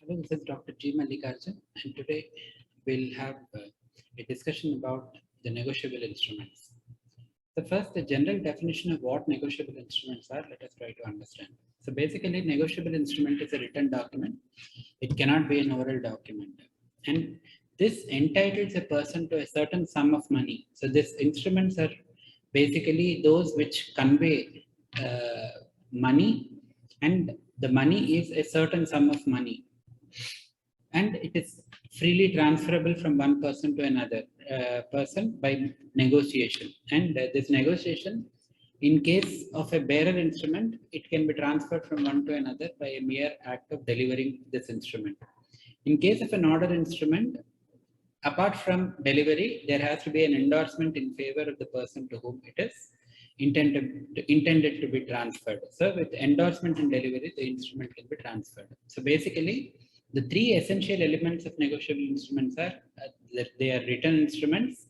Hello, this is Dr. G. Mallikarjun, and today we'll have a discussion about the negotiable instruments. So first, the general definition of what negotiable instruments are, let us try to understand. So basically, negotiable instrument is a written document. It cannot be an oral document. And this entitles a person to a certain sum of money. So these instruments are basically those which convey money, and the money is a certain sum of money. And it is freely transferable from one person to another person by negotiation. And this negotiation, in case of a bearer instrument, it can be transferred from one to another by a mere act of delivering this instrument. In case of an order instrument, apart from delivery, there has to be an endorsement in favor of the person to whom it is intended to be transferred. So with endorsement and delivery, the instrument can be transferred. So basically, the three essential elements of negotiable instruments are that they are written instruments,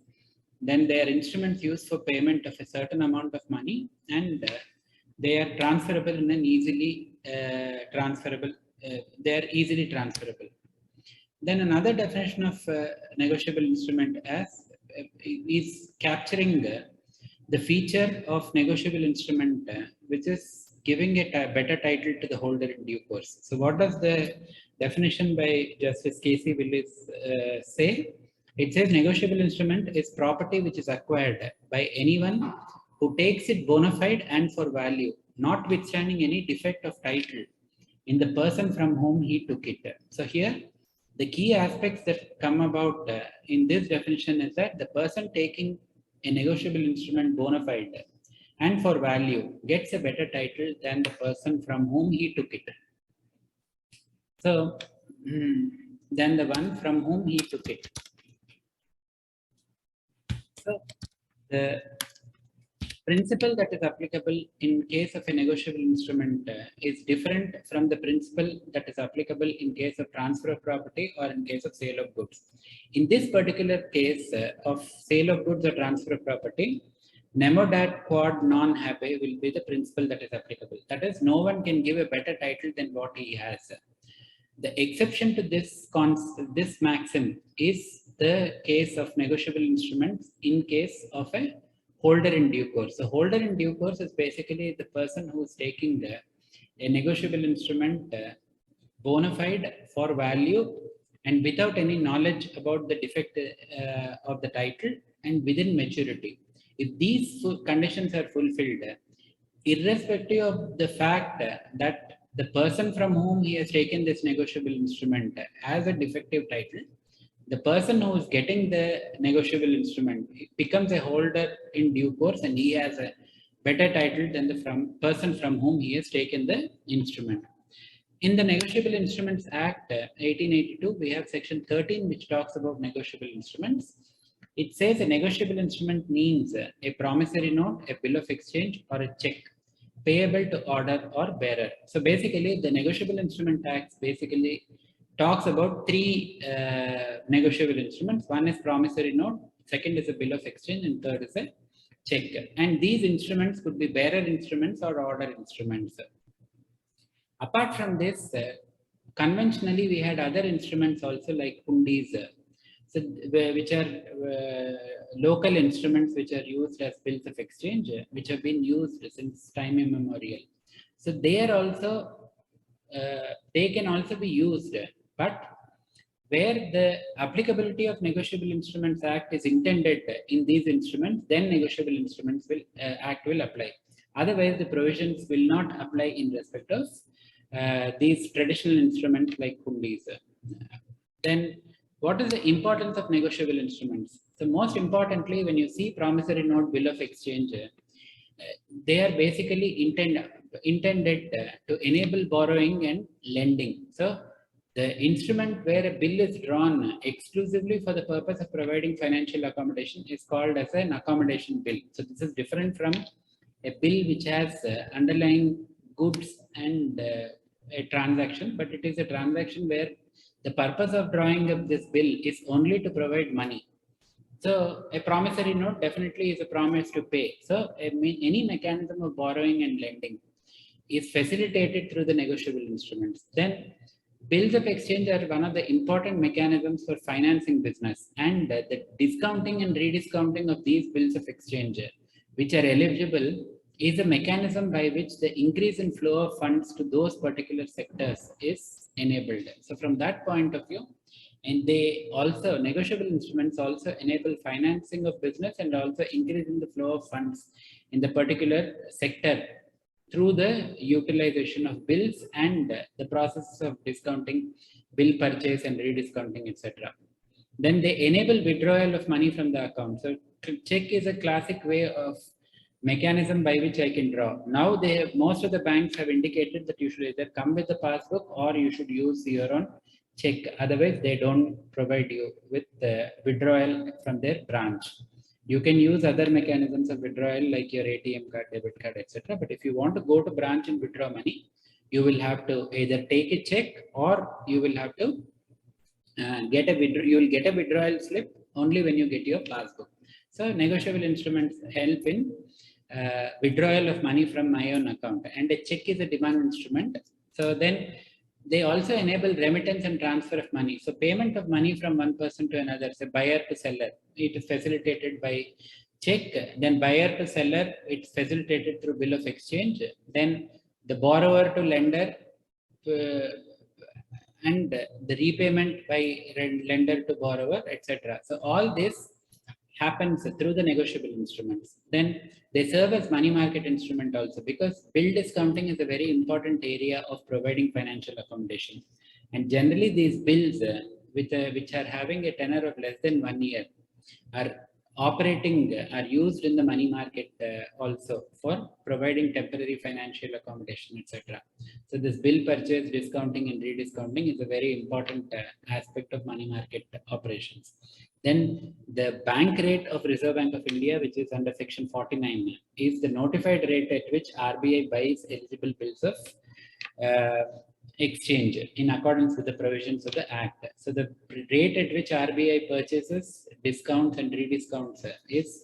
then they are instruments used for payment of a certain amount of money, and they are transferable in an easily transferable. They are easily transferable. Then another definition of negotiable instrument as is capturing the feature of negotiable instrument, which is giving it a better title to the holder in due course. So what does the definition by Justice Casey Willis say? It says negotiable instrument is property which is acquired by anyone who takes it bona fide and for value, notwithstanding any defect of title in the person from whom he took it. So here, the key aspects that come about in this definition is that the person taking a negotiable instrument bona fide and for value gets a better title than the person from whom he took it. So, than the one from whom he took it. So, the principle that is applicable in case of a negotiable instrument is different from the principle that is applicable in case of transfer of property or in case of sale of goods. In this particular case of sale of goods or transfer of property, nemo dat quod non habe will be the principle that is applicable. That is, no one can give a better title than what he has. The exception to this maxim is the case of negotiable instruments in case of a holder in due course. The holder in due course is basically the person who is taking a negotiable instrument bona fide for value and without any knowledge about the defect of the title and within maturity. If these conditions are fulfilled, irrespective of the fact that the person from whom he has taken this negotiable instrument has a defective title, the person who is getting the negotiable instrument becomes a holder in due course, and he has a better title than the person from whom he has taken the instrument. In the Negotiable Instruments Act 1882, we have section 13, which talks about negotiable instruments. It says a negotiable instrument means a promissory note, a bill of exchange, or a check payable to order or bearer. So basically, the Negotiable Instrument Act basically talks about three negotiable instruments. One is promissory note, second is a bill of exchange, and third is a check. And these instruments could be bearer instruments or order instruments. Apart from this, conventionally we had other instruments also like hundis, so which are local instruments which are used as bills of exchange, which have been used since time immemorial. So they are also they can also be used, but where the applicability of Negotiable Instruments Act is intended in these instruments, then Negotiable Instruments Act will apply. Otherwise, the provisions will not apply in respect of these traditional instruments like hundis. Then, what is the importance of negotiable instruments? So, most importantly, when you see promissory note, bill of exchange, they are basically intended to enable borrowing and lending. So, the instrument where a bill is drawn exclusively for the purpose of providing financial accommodation is called as an accommodation bill. So, this is different from a bill which has underlying goods and a transaction, but it is a transaction where the purpose of drawing up this bill is only to provide money. So a promissory note definitely is a promise to pay. So any mechanism of borrowing and lending is facilitated through the negotiable instruments. Then bills of exchange are one of the important mechanisms for financing business, and the discounting and rediscounting of these bills of exchange, which are eligible, is a mechanism by which the increase in flow of funds to those particular sectors is enabled. So from that point of view, and they also, negotiable instruments also enable financing of business and also increasing the flow of funds in the particular sector through the utilization of bills and the process of discounting, bill purchase and rediscounting, etc. Then they enable withdrawal of money from the account. So check is a classic way of mechanism by which I can draw. Now most of the banks have indicated that you should either come with the passbook or you should use your own check. Otherwise, they don't provide you with the withdrawal from their branch. You can use other mechanisms of withdrawal like your ATM card, debit card, etc. But if you want to go to branch and withdraw money, you will have to either take a check or you will have to you will get a withdrawal slip only when you get your passbook. So negotiable instruments help in withdrawal of money from my own account, and a check is a demand instrument. So then they also enable remittance and transfer of money. So payment of money from one person to another, say buyer to seller, it is facilitated by check. Then buyer to seller, it's facilitated through bill of exchange. Then the borrower to lender, and the repayment by lender to borrower, etc. So all this happens through the negotiable instruments. Then they serve as money market instrument also, because bill discounting is a very important area of providing financial accommodation. And generally these bills which are having a tenor of less than 1 year are used in the money market also for providing temporary financial accommodation, etc. So this bill purchase, discounting and rediscounting is a very important aspect of money market operations. Then the bank rate of Reserve Bank of India, which is under section 49, is the notified rate at which RBI buys eligible bills of exchange in accordance with the provisions of the Act. So the rate at which RBI purchases, discounts and rediscounts is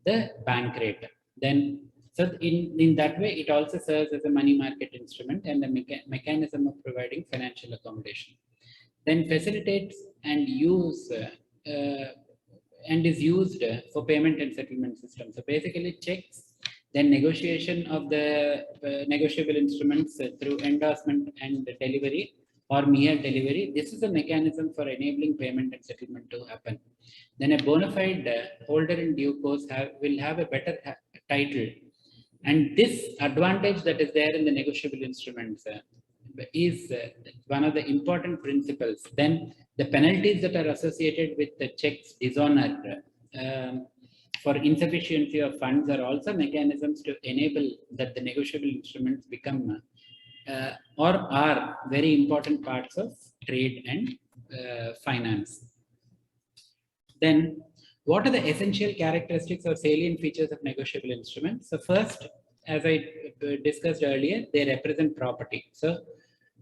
the bank rate. Then, so in that way, it also serves as a money market instrument and a mechanism of providing financial accommodation. Then facilitates and is used for payment and settlement system. So basically checks, then negotiation of the negotiable instruments through endorsement and delivery or mere delivery. This is a mechanism for enabling payment and settlement to happen. Then a bona fide holder in due course will have a better title. And this advantage that is there in the negotiable instruments is one of the important principles. Then the penalties that are associated with the checks dishonor for insufficiency of funds are also mechanisms to enable that the negotiable instruments become or are very important parts of trade and finance. Then what are the essential characteristics or salient features of negotiable instruments? So first, as I discussed earlier, they represent property. So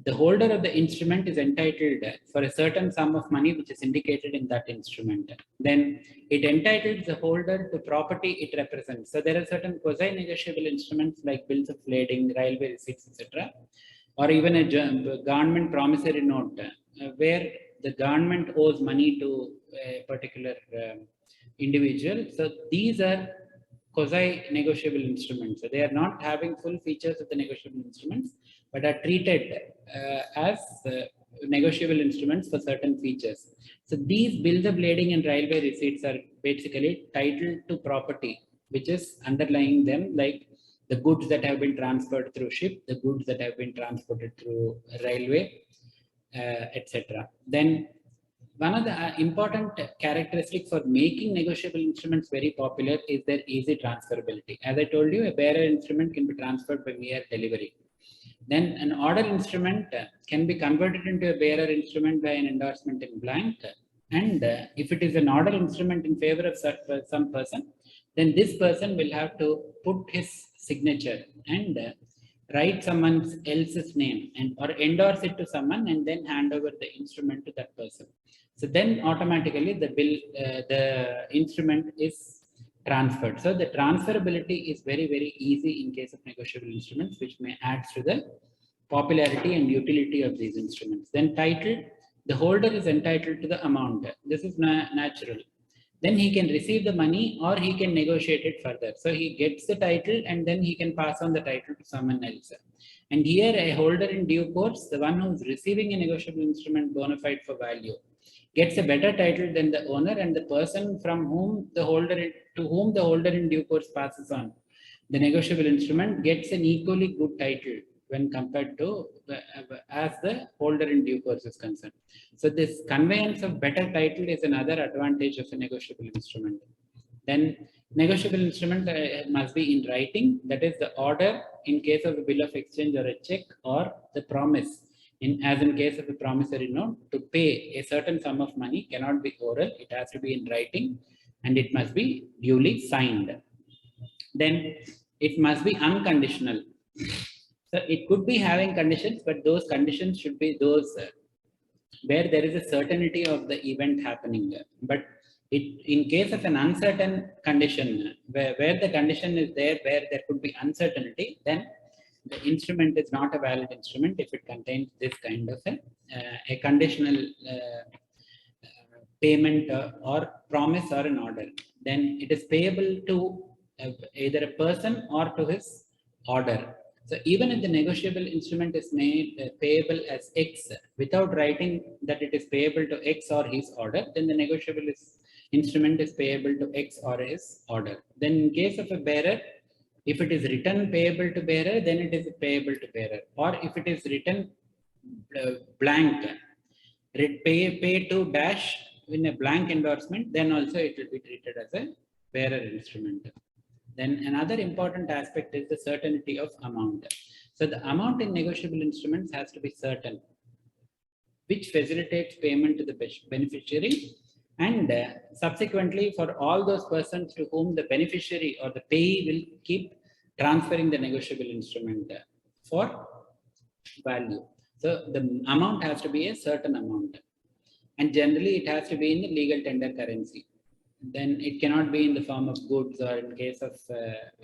the holder of the instrument is entitled for a certain sum of money which is indicated in that instrument. Then it entitles the holder to property it represents. So there are certain quasi-negotiable instruments like bills of lading, railway receipts, etc., or even a government promissory note where the government owes money to a particular individual. So these are quasi-negotiable instruments. So they are not having full features of the negotiable instruments, but are treated as negotiable instruments for certain features. So these bills of lading and railway receipts are basically titled to property, which is underlying them, like the goods that have been transferred through ship, the goods that have been transported through railway, etc. Then one of the important characteristics for making negotiable instruments very popular is their easy transferability. As I told you, a bearer instrument can be transferred by mere delivery. Then an order instrument can be converted into a bearer instrument by an endorsement in blank. And if it is an order instrument in favor of some person, then this person will have to put his signature and write someone else's name and or endorse it to someone and then hand over the instrument to that person. So then automatically the instrument is transferred. So the transferability is very, very easy in case of negotiable instruments, which may add to the popularity and utility of these instruments. Then title, the holder is entitled to the amount. This is natural. Then he can receive the money or he can negotiate it further. So he gets the title and then he can pass on the title to someone else. And here a holder in due course, the one who is receiving a negotiable instrument bona fide for value, gets a better title than the owner, and the person from whom the holder in due course passes on the negotiable instrument gets an equally good title when compared to as the holder in due course is concerned. So this conveyance of better title is another advantage of a negotiable instrument. Then negotiable instrument must be in writing, that is the order in case of a bill of exchange or a check, or the promise as in case of a promissory note to pay a certain sum of money cannot be oral, it has to be in writing and it must be duly signed. Then it must be unconditional. So it could be having conditions, but those conditions should be those where there is a certainty of the event happening. But in case of an uncertain condition, where the condition is there, where there could be uncertainty, then the instrument is not a valid instrument if it contains this kind of a conditional payment or promise or an order. Then it is payable to either a person or to his order. So even if the negotiable instrument is made payable as X without writing that it is payable to X or his order, then the negotiable instrument is payable to X or his order. Then in case of a bearer, if it is written payable to bearer, then it is payable to bearer. Or if it is written blank, pay to dash in a blank endorsement, then also it will be treated as a bearer instrument. Then another important aspect is the certainty of amount. So the amount in negotiable instruments has to be certain, which facilitates payment to the beneficiary, and subsequently for all those persons to whom the beneficiary or the payee will keep transferring the negotiable instrument for value. So the amount has to be a certain amount, and generally it has to be in the legal tender currency. Then it cannot be in the form of goods, or in case of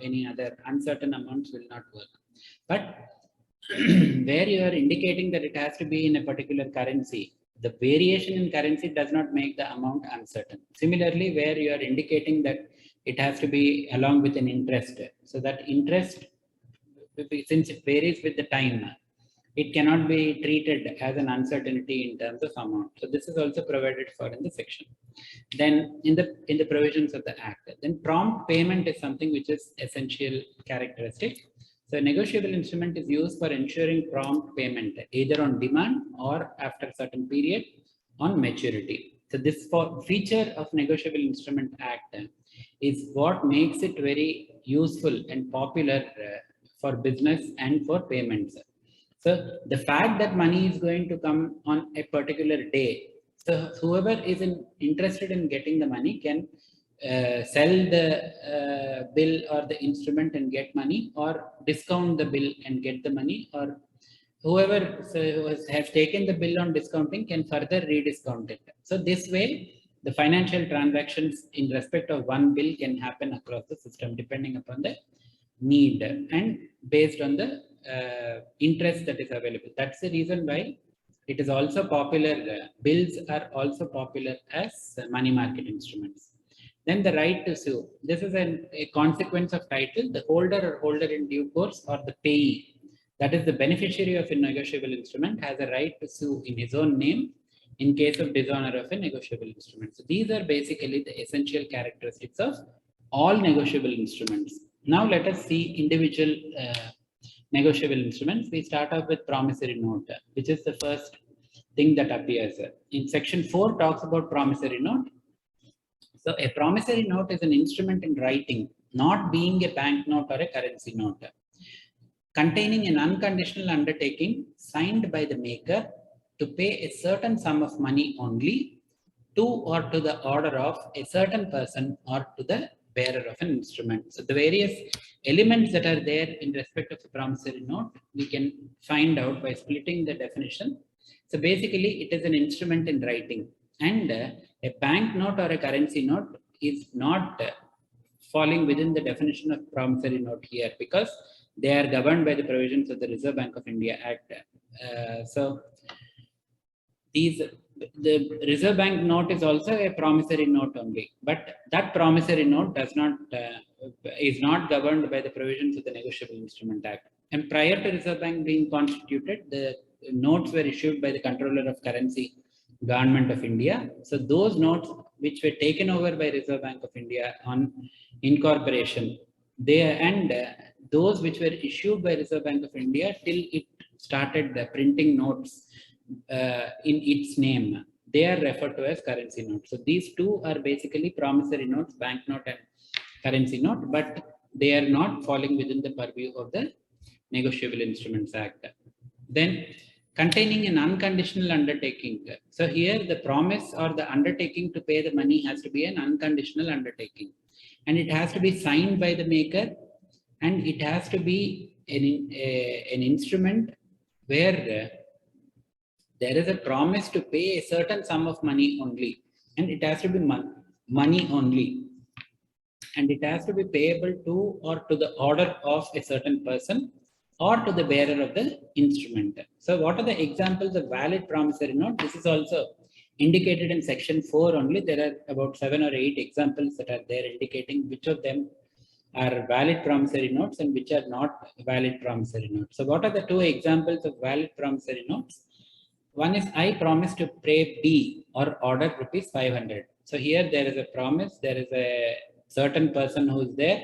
any other uncertain amounts will not work. But where you are indicating that it has to be in a particular currency, the variation in currency does not make the amount uncertain. Similarly, where you are indicating that it has to be along with an interest, so that interest, since it varies with the time, it cannot be treated as an uncertainty in terms of amount. So this is also provided for in the section. Then in the provisions of the Act, then prompt payment is something which is essential characteristic. So a negotiable instrument is used for ensuring prompt payment, either on demand or after a certain period on maturity. So this feature of Negotiable Instrument Act is what makes it very useful and popular for business and for payments. So the fact that money is going to come on a particular day, so whoever is interested in getting the money can sell the bill or the instrument and get money, or discount the bill and get the money, or whoever has taken the bill on discounting can further rediscount it. So this way, the financial transactions in respect of one bill can happen across the system depending upon the need and based on the interest that is available. That's the reason why it is also popular. Bills are also popular as money market instruments. Then the right to sue. This is a consequence of title. The holder or holder in due course, or the payee, that is the beneficiary of a negotiable instrument, has a right to sue in his own name in case of dishonor of a negotiable instrument. So these are basically the essential characteristics of all negotiable instruments. Now let us see individual negotiable instruments. We start off with promissory note, which is the first thing that appears. In section 4 talks about promissory note. So a promissory note is an instrument in writing, not being a bank note or a currency note, containing an unconditional undertaking signed by the maker to pay a certain sum of money only to or to the order of a certain person or to the bearer of an instrument. So the various elements that are there in respect of a promissory note, we can find out by splitting the definition. So basically it is an instrument in writing, and a bank note or a currency note is not falling within the definition of promissory note here, because They are governed by the provisions of the Reserve Bank of India Act. So the Reserve Bank note is also a promissory note only, but that promissory note is not governed by the provisions of the Negotiable Instrument Act. And prior to Reserve Bank being constituted, the notes were issued by the Controller of Currency, Government of India. So those notes which were taken over by Reserve Bank of India on incorporation, those which were issued by Reserve Bank of India till it started printing notes in its name, they are referred to as currency notes. So these two are basically promissory notes, banknote and currency note, but they are not falling within the purview of the Negotiable Instruments Act. Then containing an unconditional undertaking. So here the promise or the undertaking to pay the money has to be an unconditional undertaking, and it has to be signed by the maker, and it has to be an instrument where there is a promise to pay a certain sum of money only, and it has to be money only, and it has to be payable to or to the order of a certain person or to the bearer of the instrument. So what are the examples of valid promissory note? This is also indicated in section 4 only. There are about 7 or 8 examples that are there indicating which of them are valid promissory notes and which are not valid promissory notes. So what are the 2 examples of valid promissory notes? One is I promise to pay B or order rupees 500. So here there is a promise, there is a certain person who is there,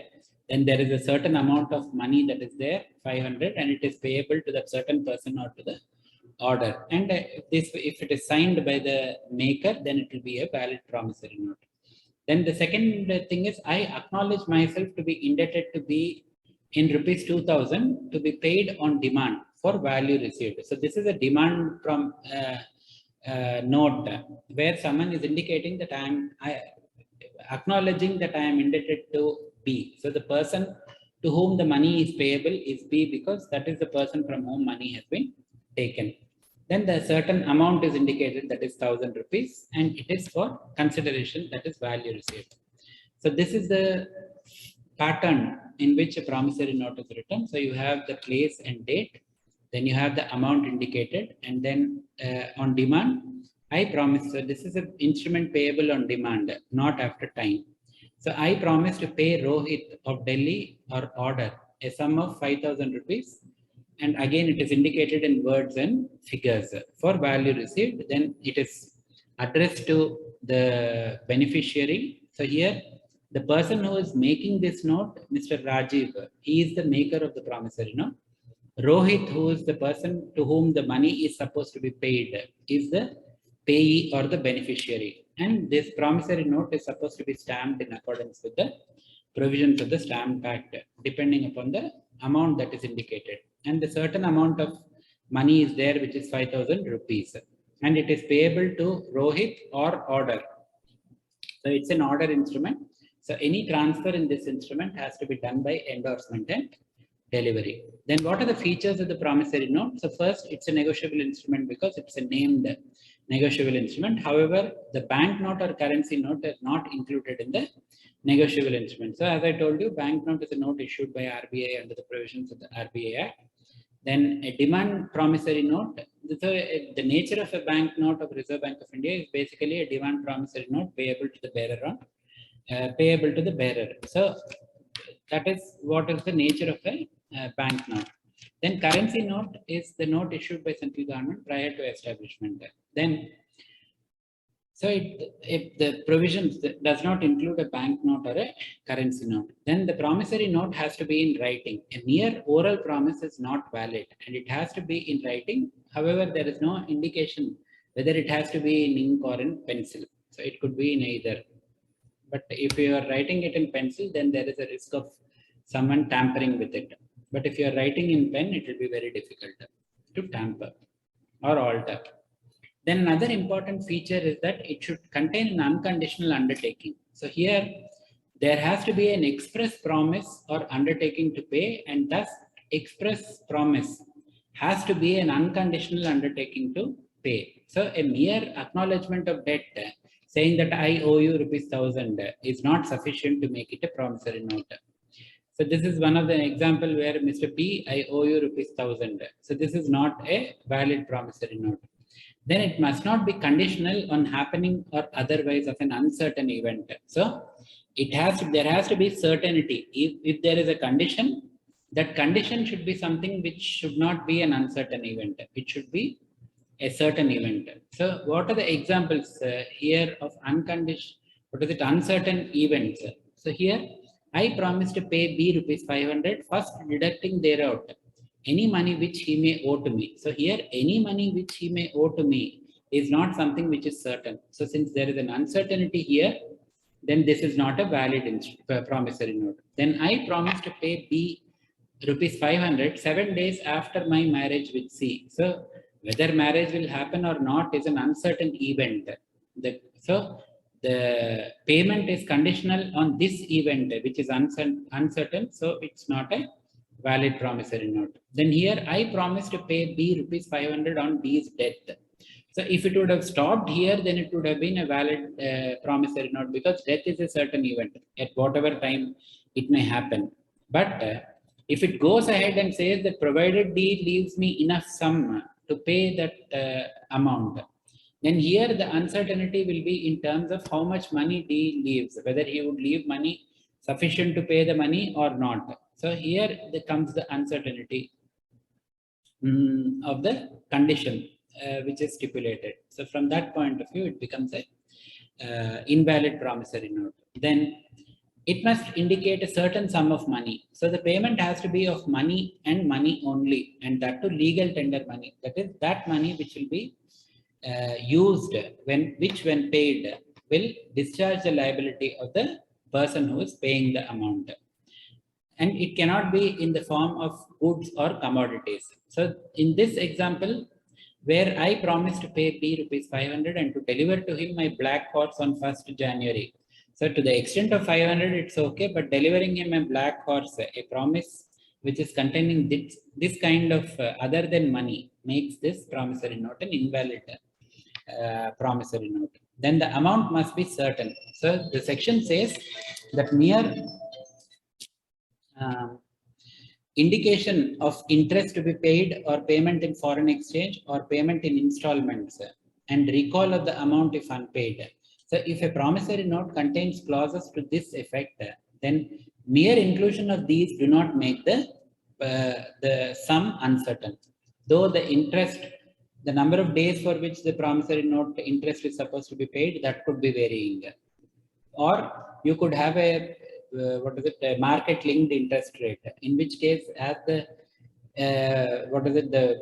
then there is a certain amount of money that is there, 500, and it is payable to that certain person or to the order. And if it is signed by the maker, then it will be a valid promissory note. Then the second thing is I acknowledge myself to be indebted to be in rupees 2000 to be paid on demand for value received. So this is a demand from note where someone is indicating that I am acknowledging that I am indebted to B. So the person to whom the money is payable is B because that is the person from whom money has been taken. Then the certain amount is indicated, that is 1000 rupees, and it is for consideration, that is value received. So this is the pattern in which a promissory note is written. So you have the place and date, then you have the amount indicated, and then on demand, I promise. So this is an instrument payable on demand, not after time. So I promise to pay Rohit of Delhi or order a sum of 5000 rupees. And again, it is indicated in words and figures for value received. Then it is addressed to the beneficiary. So here, the person who is making this note, Mr. Rajiv, he is the maker of the promissory note. Rohit, who is the person to whom the money is supposed to be paid, is the payee or the beneficiary. And this promissory note is supposed to be stamped in accordance with the provisions of the Stamp Act, depending upon the amount that is indicated. And the certain amount of money is there, which is 5000 rupees. And it is payable to Rohit or order. So it's an order instrument. So any transfer in this instrument has to be done by endorsement and delivery. Then what are the features of the promissory note? So first, it's a negotiable instrument because it's a named negotiable instrument. However, the banknote or currency note is not included in the negotiable instrument. So as I told you, banknote is a note issued by RBI under the provisions of the RBI Act. Then a demand promissory note. So the nature of a banknote of Reserve Bank of India is basically a demand promissory note payable to the bearer payable to the bearer. So that is what is the nature of a banknote. Then currency note is the note issued by central government prior to establishment. Then, so if the provisions does not include a banknote or a currency note, then the promissory note has to be in writing. A mere oral promise is not valid, and it has to be in writing. However, there is no indication whether it has to be in ink or in pencil. So it could be in either. But if you are writing it in pencil, then there is a risk of someone tampering with it. But if you are writing in pen, it will be very difficult to tamper or alter. Then another important feature is that it should contain an unconditional undertaking. So here, there has to be an express promise or undertaking to pay, and thus express promise has to be an unconditional undertaking to pay. So a mere acknowledgement of debt saying that I owe you rupees 1000 is not sufficient to make it a promissory note. So this is one of the example where Mr. P, I owe you rupees 1000. So this is not a valid promissory note. Then it must not be conditional on happening or otherwise of an uncertain event. So there has to be certainty. If there is a condition, that condition should be something which should not be an uncertain event. It should be a certain event. So what are the examples here of uncertain events? So here I promise to pay B rupees 500, first deducting thereout any money which he may owe to me. So here any money which he may owe to me is not something which is certain. So since there is an uncertainty here, then this is not a valid promissory note. Then I promise to pay B rupees 500 7 days after my marriage with C. So whether marriage will happen or not is an uncertain event. So the payment is conditional on this event, which is uncertain. So it's not a valid promissory note. Then here I promise to pay B rupees 500 on B's death. So if it would have stopped here, then it would have been a valid promissory note, because death is a certain event at whatever time it may happen. But if it goes ahead and says that provided D leaves me enough sum to pay that amount, then here the uncertainty will be in terms of how much money D leaves, whether he would leave money sufficient to pay the money or not. So here comes the uncertainty of the condition which is stipulated. So from that point of view, it becomes a invalid promissory note. Then it must indicate a certain sum of money. So the payment has to be of money and money only, and that to legal tender money. That is that money which will be used when paid will discharge the liability of the person who is paying the amount. And it cannot be in the form of goods or commodities. So in this example, where I promised to pay B rupees 500 and to deliver to him my black horse on 1st January. So to the extent of 500, it's okay, but delivering him a black horse, a promise which is containing this kind of other than money, makes this promissory note an invalid promissory note. Then the amount must be certain. So the section says that mere indication of interest to be paid or payment in foreign exchange or payment in installments and recall of the amount if unpaid. So if a promissory note contains clauses to this effect, then mere inclusion of these do not make the sum uncertain. Though the interest, the number of days for which the promissory note interest is supposed to be paid, that could be varying. Or you could have a market linked interest rate, in which case as the the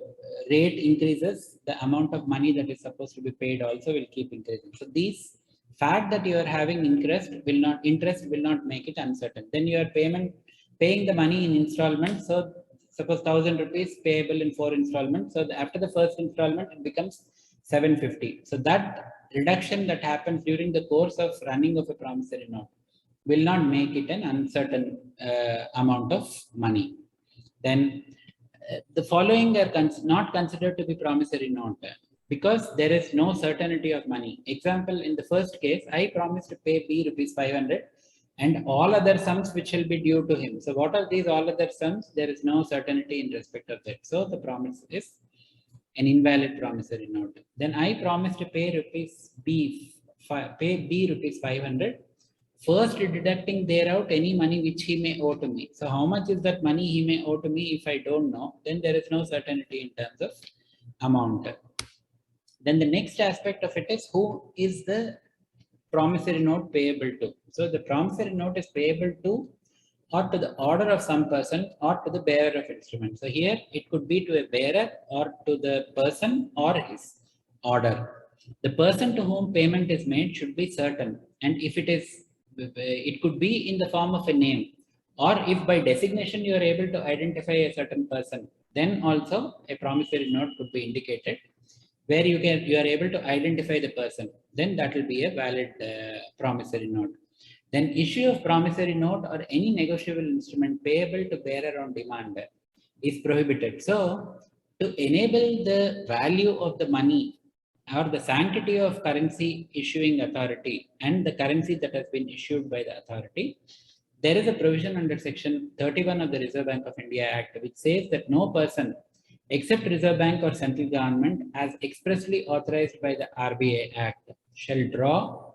rate increases, the amount of money that is supposed to be paid also will keep increasing. So these fact that you are having interest will not make it uncertain. Then you are paying the money in installments. So suppose 1000 rupees payable in 4 installments. So after the first installment, it becomes 750. So that reduction that happens during the course of running of a promissory note will not make it an uncertain amount of money. Then the following are not considered to be promissory note because there is no certainty of money. Example, in the first case, I promised to pay B rupees 500 and all other sums which will be due to him. So what are these all other sums? There is no certainty in respect of that. So the promise is an invalid promissory note. Then I promised to pay B rupees 500. First deducting thereout any money which he may owe to me. So how much is that money he may owe to me? If I don't know, then there is no certainty in terms of amount. Then the next aspect of it is who is the promissory note payable to. So the promissory note is payable to or to the order of some person or to the bearer of instrument. So here it could be to a bearer or to the person or his order. The person to whom payment is made should be certain, and if it could be in the form of a name, or if by designation you are able to identify a certain person, then also a promissory note could be indicated where you are able to identify the person, then that will be a valid promissory note. Then issue of promissory note or any negotiable instrument payable to bearer on demand is prohibited. So to enable the value of the money or the sanctity of currency issuing authority and the currency that has been issued by the authority, there is a provision under section 31 of the Reserve Bank of India Act, which says that no person except Reserve Bank or central government as expressly authorized by the RBI Act shall draw,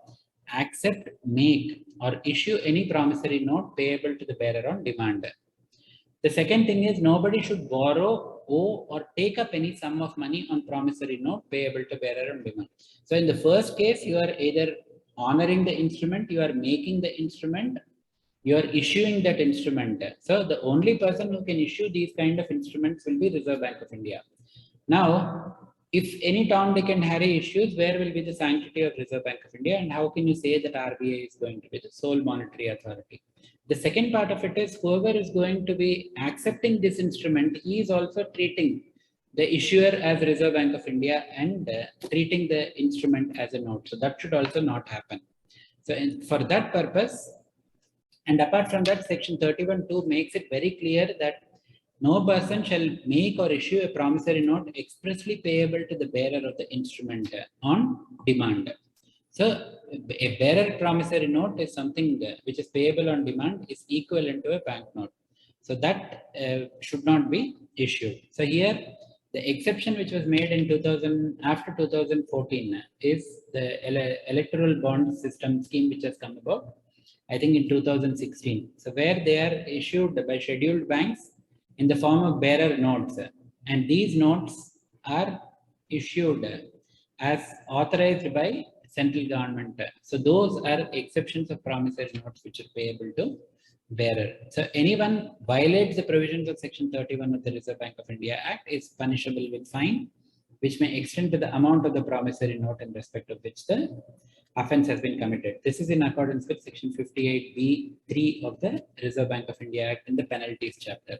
accept, make or issue any promissory note payable to the bearer on demand. The second thing is nobody should borrow, owe or take up any sum of money on promissory note payable to bearer on demand. So in the first case, you are either honoring the instrument, you are making the instrument, you are issuing that instrument. So the only person who can issue these kind of instruments will be Reserve Bank of India. Now, if any Tom, Dick and Harry issues, where will be the sanctity of Reserve Bank of India, and how can you say that RBI is going to be the sole monetary authority? The second part of it is whoever is going to be accepting this instrument, he is also treating the issuer as Reserve Bank of India and treating the instrument as a note. So that should also not happen. So for that purpose, and apart from that, section 31(2) makes it very clear that no person shall make or issue a promissory note expressly payable to the bearer of the instrument on demand. So a bearer promissory note is something which is payable on demand is equivalent to a banknote. So that should not be issued. So here the exception which was made in 2000 after 2014 is the electoral bond system scheme which has come about, I think in 2016. So where they are issued by scheduled banks in the form of bearer notes, and these notes are issued as authorized by central government. So those are exceptions of promissory notes which are payable to bearer. So anyone violates the provisions of section 31 of the Reserve Bank of India Act is punishable with fine, which may extend to the amount of the promissory note in respect of which the offense has been committed. This is in accordance with section 58(b)(3) of the Reserve Bank of India Act in the penalties chapter.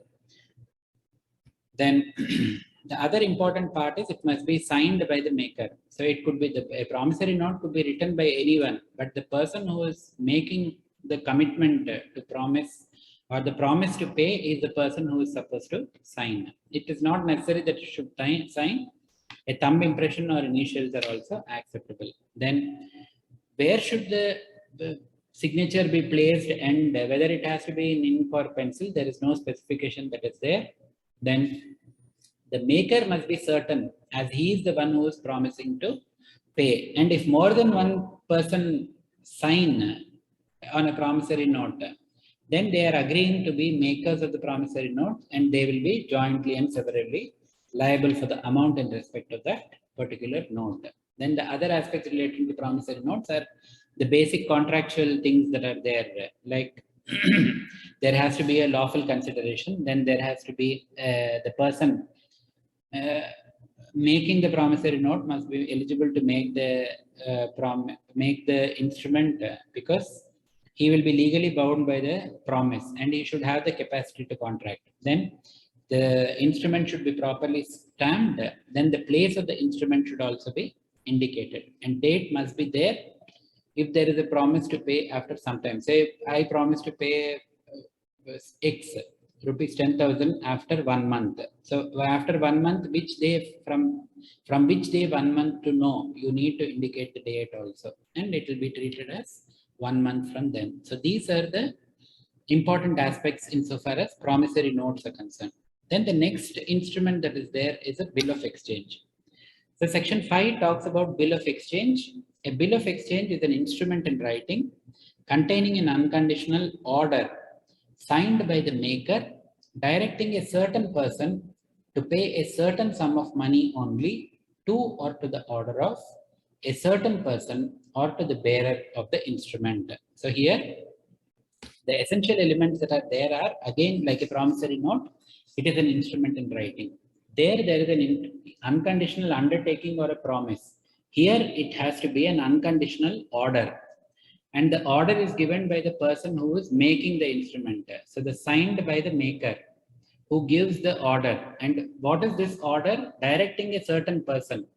Then the other important part is it must be signed by the maker. So it could be a promissory note could be written by anyone, but the person who is making the commitment to promise or the promise to pay is the person who is supposed to sign. It is not necessary that you should sign. A thumb impression or initials are also acceptable. Then where should the signature be placed and whether it has to be in ink or pencil, there is no specification that is there. Then the maker must be certain as he is the one who is promising to pay. And if more than one person sign on a promissory note, then they are agreeing to be makers of the promissory note and they will be jointly and severally liable for the amount in respect of that particular note. Then the other aspects relating to promissory notes are the basic contractual things that are there, like there has to be a lawful consideration. Then there has to be the person making the promissory note must be eligible to make the instrument because he will be legally bound by the promise and he should have the capacity to contract. Then the instrument should be properly stamped. Then the place of the instrument should also be indicated and date must be there. If there is a promise to pay after some time, say I promise to pay X rupees 10,000 after 1 month. So after 1 month, which day from which day 1 month to know, you need to indicate the date also, and it will be treated as 1 month from then. So these are the important aspects insofar as promissory notes are concerned. Then the next instrument that is there is a bill of exchange. So section 5 talks about bill of exchange. A bill of exchange is an instrument in writing containing an unconditional order signed by the maker directing a certain person to pay a certain sum of money only to or to the order of a certain person or to the bearer of the instrument. So here the essential elements that are there are again like a promissory note. It is an instrument in writing. There is an unconditional undertaking or a promise. Here it has to be an unconditional order. And the order is given by the person who is making the instrument. So the signed by the maker who gives the order. And what is this order? Directing a certain person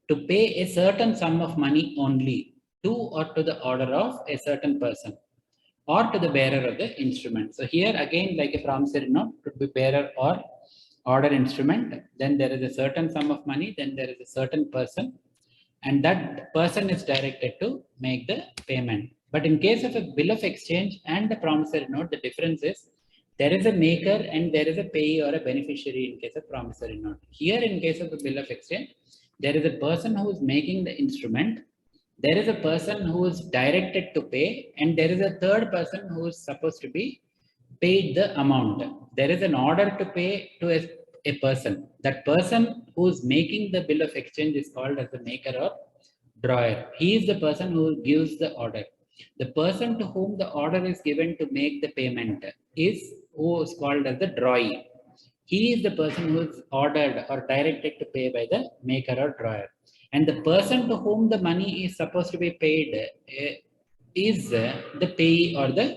to pay a certain sum of money only to or to the order of a certain person or to the bearer of the instrument. So here again, like a promissory note, could be bearer or order instrument. Then there is a certain sum of money. Then there is a certain person. And that person is directed to make the payment. But in case of a bill of exchange and a promissory note, the difference is there is a maker and there is a payee or a beneficiary in case of promissory note. Here in case of a bill of exchange, there is a person who is making the instrument, there is a person who is directed to pay, and there is a third person who is supposed to be paid the amount. There is an order to pay to a person. That person who is making the bill of exchange is called as the maker or drawer. He is the person who gives the order. The person to whom the order is given to make the payment is who is called as the drawee. He is the person who is ordered or directed to pay by the maker or drawer. And the person to whom the money is supposed to be paid is the payee or the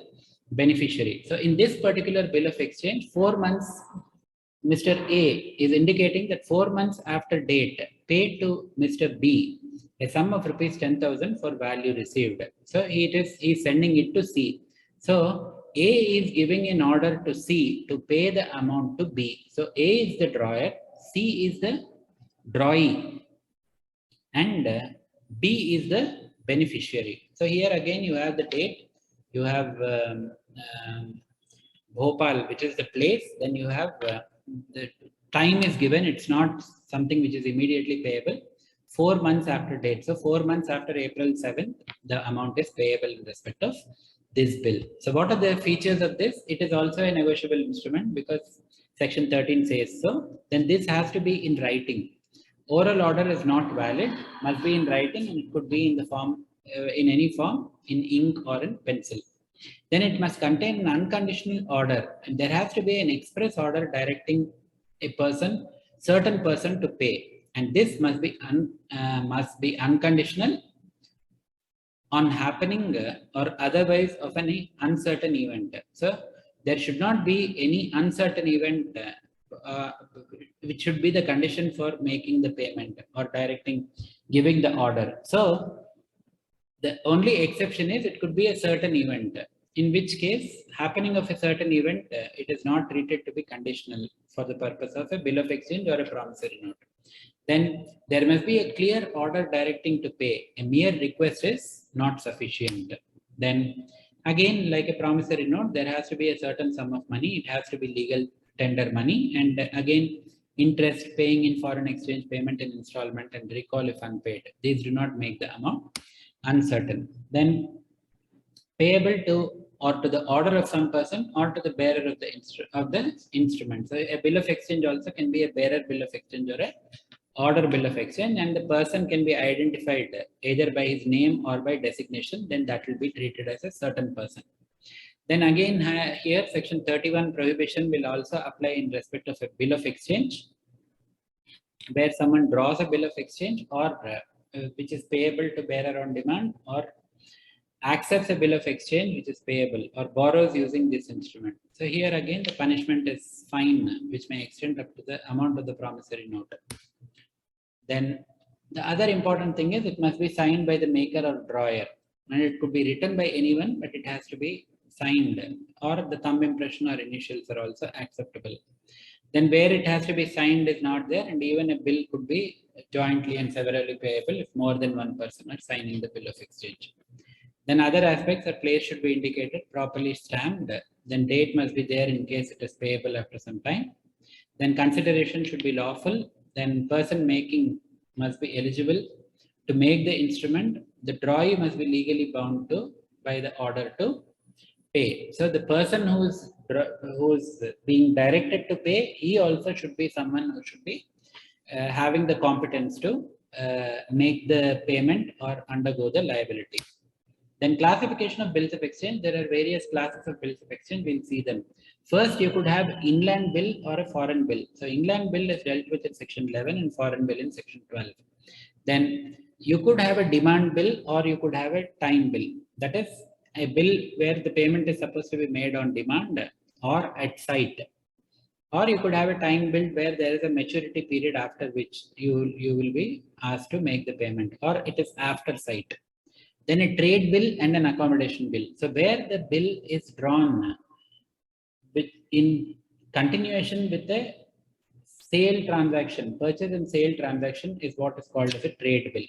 beneficiary. So in this particular bill of exchange, 4 months, Mr. A is indicating that 4 months after date paid to Mr. B a sum of rupees 10,000 for value received. So he's sending it to C. So A is giving an order to C to pay the amount to B. So A is the drawer, C is the drawee, and B is the beneficiary. So here again you have the date, you have Bhopal, which is the place, then you have the time is given, it's not something which is immediately payable. 4 months after date. So 4 months after April 7th, the amount is payable in respect of this bill. So what are the features of this? It is also a negotiable instrument because section 13 says so. Then this has to be in writing. Oral order is not valid, must be in writing, and it could be in the form, in any form, in ink or in pencil. Then it must contain an unconditional order, and there has to be an express order directing a person, certain person to pay. And this must be unconditional on happening or otherwise of any uncertain event. So there should not be any uncertain event which should be the condition for making the payment or directing, giving the order. So the only exception is it could be a certain event, in which case happening of a certain event, it is not treated to be conditional for the purpose of a bill of exchange or a promissory note. Then there must be a clear order directing to pay. A mere request is not sufficient. Then again, like a promissory note, there has to be a certain sum of money. It has to be legal tender money. And again, interest, paying in foreign exchange, payment in installment, and recall if unpaid. These do not make the amount uncertain. Then payable to or to the order of some person or to the bearer of the instrument. So a bill of exchange also can be a bearer bill of exchange or a order bill of exchange, and the person can be identified either by his name or by designation. Then that will be treated as a certain person. Then again here section 31 prohibition will also apply in respect of a bill of exchange where someone draws a bill of exchange or which is payable to bearer on demand, or accepts a bill of exchange which is payable, or borrows using this instrument. So here again the punishment is fine, which may extend up to the amount of the promissory note. Then the other important thing is it must be signed by the maker or drawer, and it could be written by anyone, but it has to be signed, or the thumb impression or initials are also acceptable. Then where it has to be signed is not there, and even a bill could be jointly and severally payable if more than one person are signing the bill of exchange. Then other aspects are place should be indicated, properly stamped. Then date must be there in case it is payable after some time. Then consideration should be lawful. Then person making must be eligible to make the instrument. The drawee must be legally bound to by the order to pay. So the person who is being directed to pay, he also should be someone who should be having the competence to make the payment or undergo the liability. Then classification of bills of exchange. There are various classes of bills of exchange. We'll see them. First, you could have inland bill or a foreign bill. So inland bill is dealt with in section 11 and foreign bill in section 12. Then you could have a demand bill or you could have a time bill. That is a bill where the payment is supposed to be made on demand or at site. Or you could have a time bill where there is a maturity period after which you will be asked to make the payment, or it is after site. Then a trade bill and an accommodation bill. So where the bill is drawn in continuation with the sale transaction, purchase and sale transaction is what is called as a trade bill.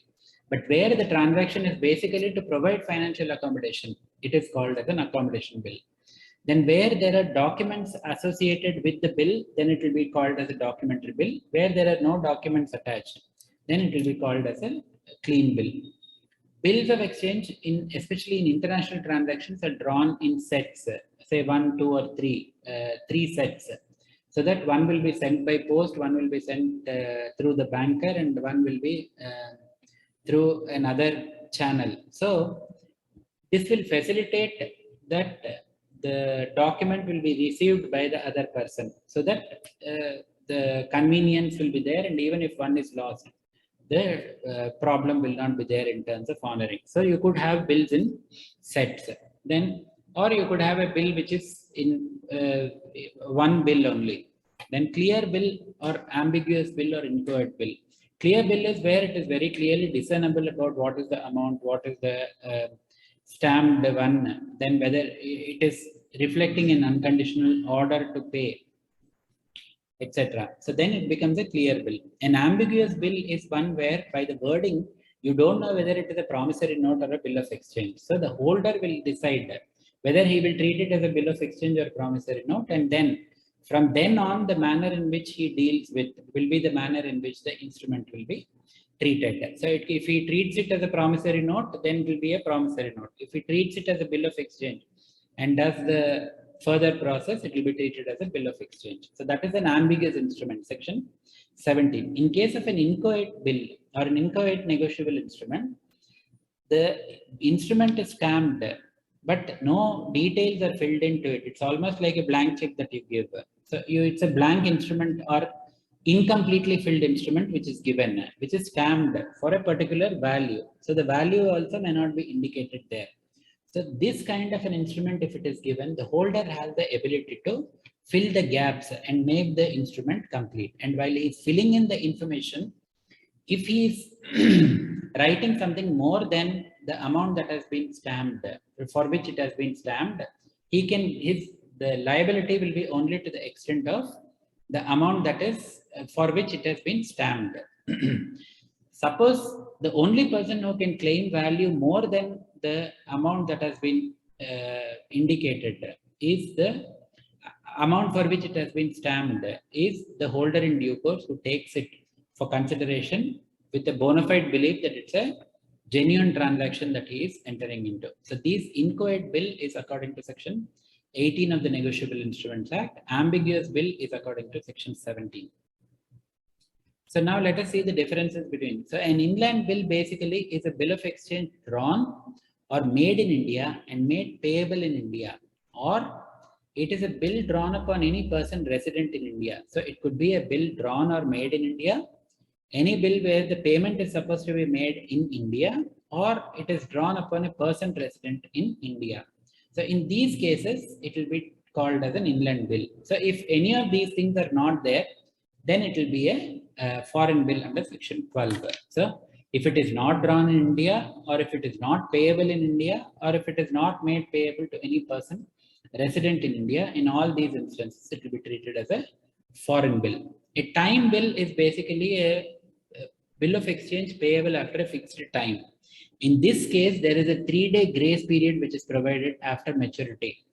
But where the transaction is basically to provide financial accommodation, it is called as an accommodation bill. Then where there are documents associated with the bill, then it will be called as a documentary bill. Where there are no documents attached, then it will be called as a clean bill. Bills of exchange, especially in international transactions, are drawn in sets, say 1, 2, or 3, 3 sets. So that one will be sent by post, one will be sent through the banker, and one will be through another channel. So this will facilitate that the document will be received by the other person, so that the convenience will be there, and even if one is lost, the problem will not be there in terms of honoring. So you could have bills in sets, then, or you could have a bill which is in one bill only. Then clear bill or ambiguous bill or inchoate bill. Clear bill is where it is very clearly discernible about what is the amount, what is the stamped one, then whether it is reflecting an unconditional order to pay, etc. So then it becomes a clear bill. An ambiguous bill is one where by the wording, you don't know whether it is a promissory note or a bill of exchange. So the holder will decide whether he will treat it as a bill of exchange or promissory note, and then from then on, the manner in which he deals with will be the manner in which the instrument will be treated. So if he treats it as a promissory note, then it will be a promissory note. If he treats it as a bill of exchange and does the further process, it will be treated as a bill of exchange. So that is an ambiguous instrument, section 17. In case of an inchoate bill or an inchoate negotiable instrument, the instrument is stamped, but no details are filled into it. It's almost like a blank check that you give. So it's a blank instrument or incompletely filled instrument which is given, which is stamped for a particular value. So the value also may not be indicated there. So this kind of an instrument, if it is given, the holder has the ability to fill the gaps and make the instrument complete. And while he is filling in the information, if he is writing something more than the amount that has been stamped, for which it has been stamped, the liability will be only to the extent of the amount that is for which it has been stamped. Suppose the only person who can claim value more than the amount that has been indicated is the amount for which it has been stamped is the holder in due course, who takes it for consideration with a bona fide belief that it's a genuine transaction that he is entering into. So these inchoate bill is according to section 18 of the Negotiable Instruments Act. Ambiguous bill is according to section 17. So now let us see the differences between. So an inland bill basically is a bill of exchange drawn or made in India and made payable in India, or it is a bill drawn upon any person resident in India. So it could be a bill drawn or made in India, any bill where the payment is supposed to be made in India, or it is drawn upon a person resident in India. So in these cases, it will be called as an inland bill. So if any of these things are not there, then it will be a foreign bill under section 12. So if it is not drawn in India, or if it is not payable in India, or if it is not made payable to any person resident in India, in all these instances, it will be treated as a foreign bill. A time bill is basically a bill of exchange payable after a fixed time. In this case, there is a 3-day grace period which is provided after maturity,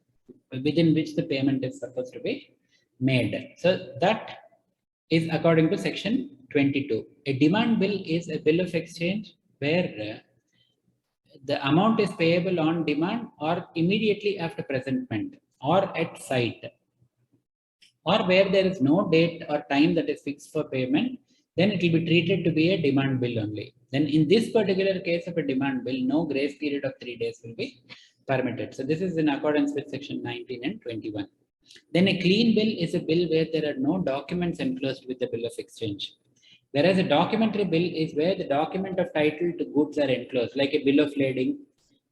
within which the payment is supposed to be made. So that is according to section 22. A demand bill is a bill of exchange where the amount is payable on demand or immediately after presentment or at sight, or where there is no date or time that is fixed for payment, then it will be treated to be a demand bill only. Then in this particular case of a demand bill, no grace period of 3 days will be permitted. So this is in accordance with section 19 and 21. Then a clean bill is a bill where there are no documents enclosed with the bill of exchange. Whereas a documentary bill is where the document of title to goods are enclosed, like a bill of lading,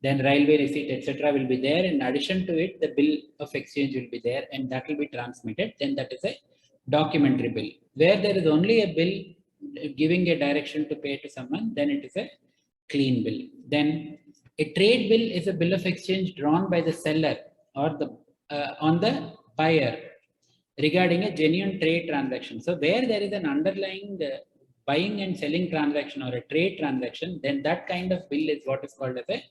then railway receipt, etc. will be there. In addition to it, the bill of exchange will be there, and that will be transmitted. Then that is a documentary bill. Where there is only a bill giving a direction to pay to someone, then it is a clean bill. Then a trade bill is a bill of exchange drawn by the seller or the on the buyer regarding a genuine trade transaction. So where there is an underlying buying and selling transaction or a trade transaction, then that kind of bill is what is called as a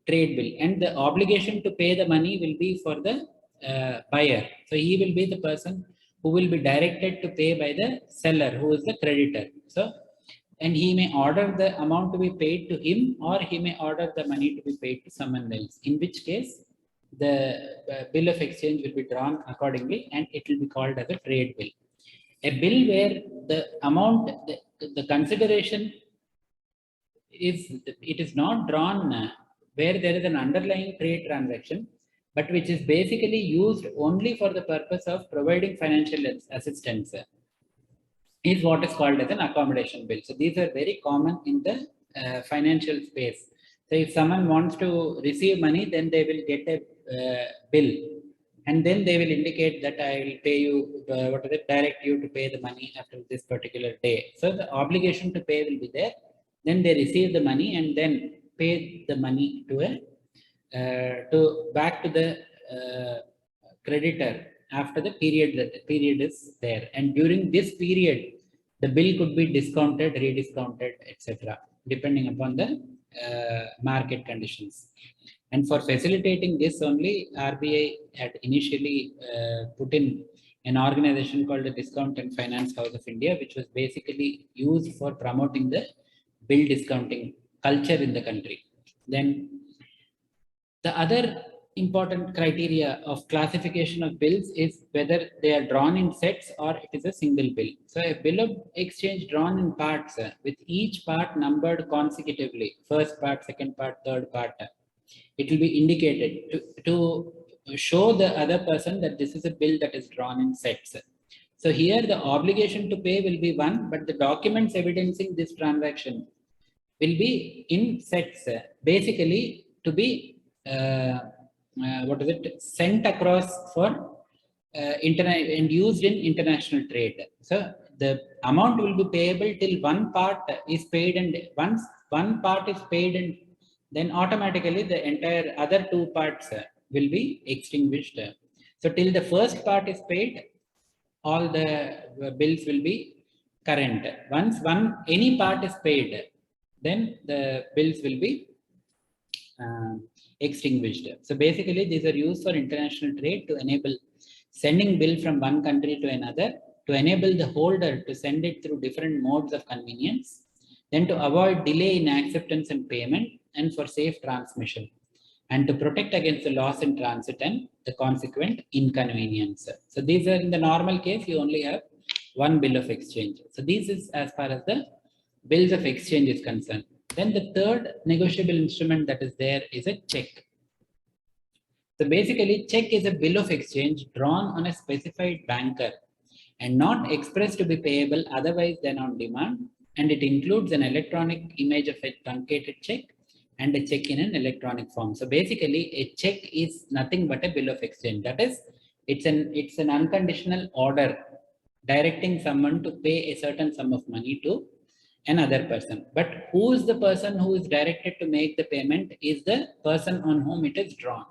trade bill. And the obligation to pay the money will be for the buyer. So he will be the person who will be directed to pay by the seller, who is the creditor. So, and he may order the amount to be paid to him, or he may order the money to be paid to someone else, in which case the bill of exchange will be drawn accordingly, and it will be called as a trade bill. A bill where the amount, the consideration it is not drawn where there is an underlying trade transaction, but which is basically used only for the purpose of providing financial assistance, is what is called as an accommodation bill. So these are very common in the financial space. So if someone wants to receive money, then they will get a bill, and then they will indicate that I will pay you, direct you to pay the money after this particular day. So the obligation to pay will be there. Then they receive the money and then pay the money to back to the creditor after the period is there. And during this period, the bill could be discounted, rediscounted, etc., depending upon the market conditions. And for facilitating this only, RBI had initially put in an organization called the Discount and Finance House of India, which was basically used for promoting the bill discounting culture in the country. Then the other important criteria of classification of bills is whether they are drawn in sets or it is a single bill. So a bill of exchange drawn in parts with each part numbered consecutively, first part, second part, third part, it will be indicated to show the other person that this is a bill that is drawn in sets. So here the obligation to pay will be one, but the documents evidencing this transaction will be in sets, basically to be sent across for internet and used in international trade. So the amount will be payable till one part is paid, and once one part is paid, and then automatically the entire other two parts will be extinguished. So till the first part is paid, all the bills will be current. Once any part is paid, then the bills will be extinguished. So basically these are used for international trade to enable sending bill from one country to another, to enable the holder to send it through different modes of convenience, then to avoid delay in acceptance and payment, and for safe transmission, and to protect against the loss in transit and the consequent inconvenience. So these are, in the normal case, you only have one bill of exchange. So this is as far as the bills of exchange is concerned. Then the third negotiable instrument that is there is a check. So basically, check is a bill of exchange drawn on a specified banker and not expressed to be payable otherwise than on demand, and it includes an electronic image of a truncated check and a check in an electronic form. So basically, a check is nothing but a bill of exchange. That is, it's an unconditional order directing someone to pay a certain sum of money to another person. But who is the person who is directed to make the payment is the person on whom it is drawn.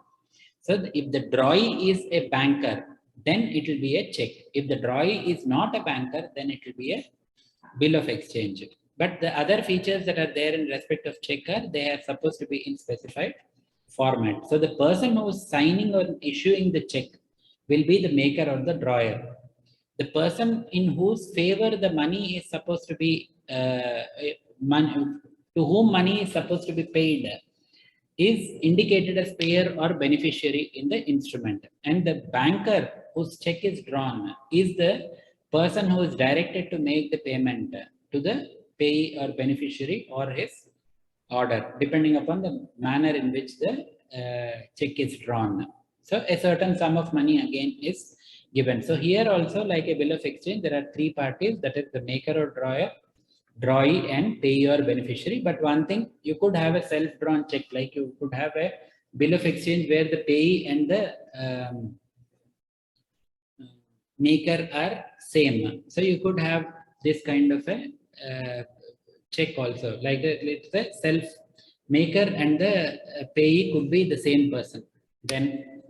So if the drawee is a banker, then it will be a check. If the drawee is not a banker, then it will be a bill of exchange. But the other features that are there in respect of check are, they are supposed to be in specified format. So the person who is signing or issuing the check will be the maker or the drawer. The person in whose favor the money is supposed to be, to whom money is supposed to be paid, is indicated as payer or beneficiary in the instrument. And the banker whose check is drawn is the person who is directed to make the payment to the payee or beneficiary or his order, depending upon the manner in which the check is drawn. So a certain sum of money again is given. So here also, like a bill of exchange, there are three parties, that is the maker or drawer, drawee, and payee or beneficiary. But one thing, you could have a self-drawn check, like you could have a bill of exchange where the payee and the maker are same. So you could have this kind of a check also, like the self maker and the payee could be the same person. Then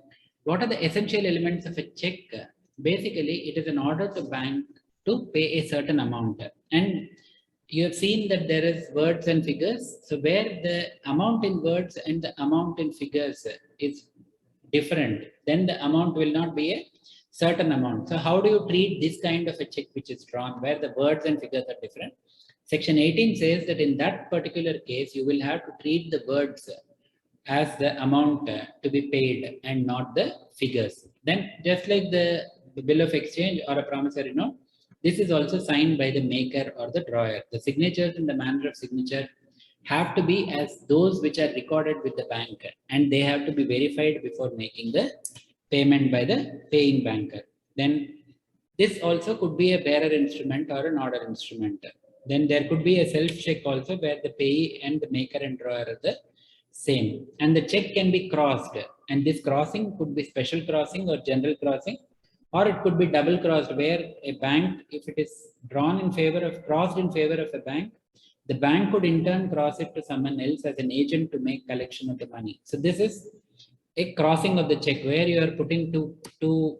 what are the essential elements of a check? Basically, it is an order to bank to pay a certain amount. And you have seen that there is words and figures. So where the amount in words and the amount in figures is different, then the amount will not be a certain amount. So how do you treat this kind of a check which is drawn where the words and figures are different? Section 18 says that in that particular case, you will have to treat the words as the amount to be paid and not the figures. Then just like the bill of exchange or a promissory note, this is also signed by the maker or the drawer. The signatures and the manner of signature have to be as those which are recorded with the bank, and they have to be verified before making the payment by the paying banker. Then this also could be a bearer instrument or an order instrument. Then there could be a self check also where the payee and the maker and drawer are the same, and the check can be crossed, and this crossing could be special crossing or general crossing, or it could be double crossed where a bank, if it is drawn in favor of, crossed in favor of a bank, the bank could in turn cross it to someone else as an agent to make collection of the money. So this is a crossing of the check where you are putting two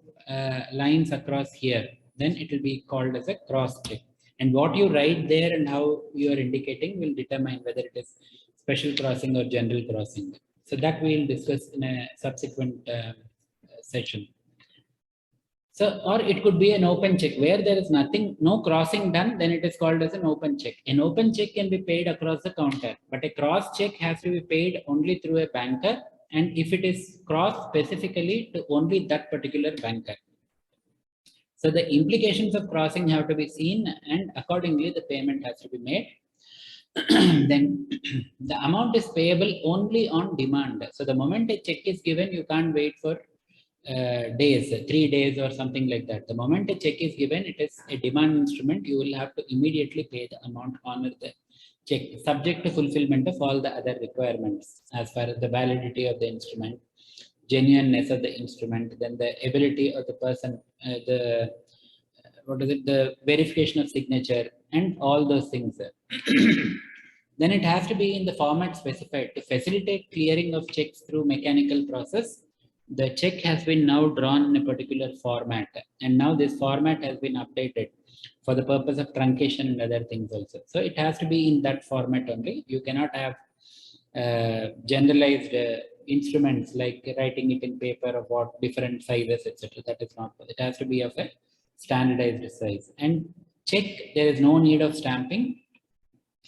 lines across here. Then it will be called as a cross check. And what you write there and how you are indicating will determine whether it is special crossing or general crossing. So that we will discuss in a subsequent session. So, or it could be an open check where there is nothing, no crossing done, then it is called as an open check. An open check can be paid across the counter, but a cross check has to be paid only through a banker, and if it is crossed specifically to only that particular banker. So the implications of crossing have to be seen, and accordingly the payment has to be made. Then the amount is payable only on demand. So the moment a check is given, you can't wait for days, 3 days or something like that. The moment a check is given, it is a demand instrument. You will have to immediately pay the amount on the check, subject to fulfillment of all the other requirements as far as the validity of the instrument, genuineness of the instrument, then the ability of the person, the verification of signature, and all those things. Then it has to be in the format specified to facilitate clearing of checks through mechanical process. The check has been now drawn in a particular format, and now this format has been updated for the purpose of truncation and other things also. So it has to be in that format only. You cannot have generalized instruments like writing it in paper of what different sizes, etc. That is not. It has to be of a standardized size. And check, there is no need of stamping.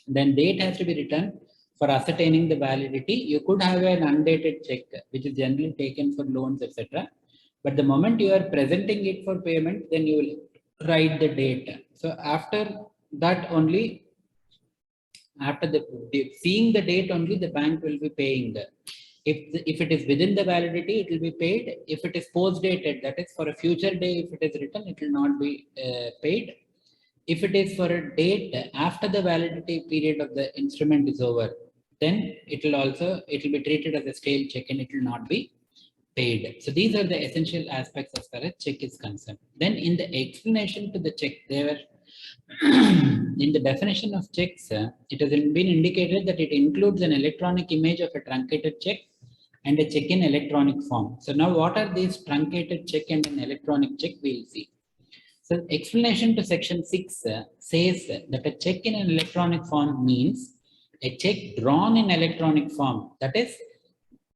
Then date has to be written for ascertaining the validity. You could have an undated check, which is generally taken for loans, etc. But the moment you are presenting it for payment, then you will write the date. So after that only, after seeing the date only, the bank will be paying. If it is within the validity, it will be paid. If it is post dated, that is for a future day, if it is written, it will not be paid. If it is for a date after the validity period of the instrument is over, then it will be treated as a stale check and it will not be paid. So these are the essential aspects as far as check is concerned. Then in the explanation to the check, there in the definition of checks, it has been indicated that it includes an electronic image of a truncated check and a check in electronic form. So now what are these truncated check and an electronic check? We'll see. So explanation to section 6 says that a check in an electronic form means a check drawn in electronic form. That is,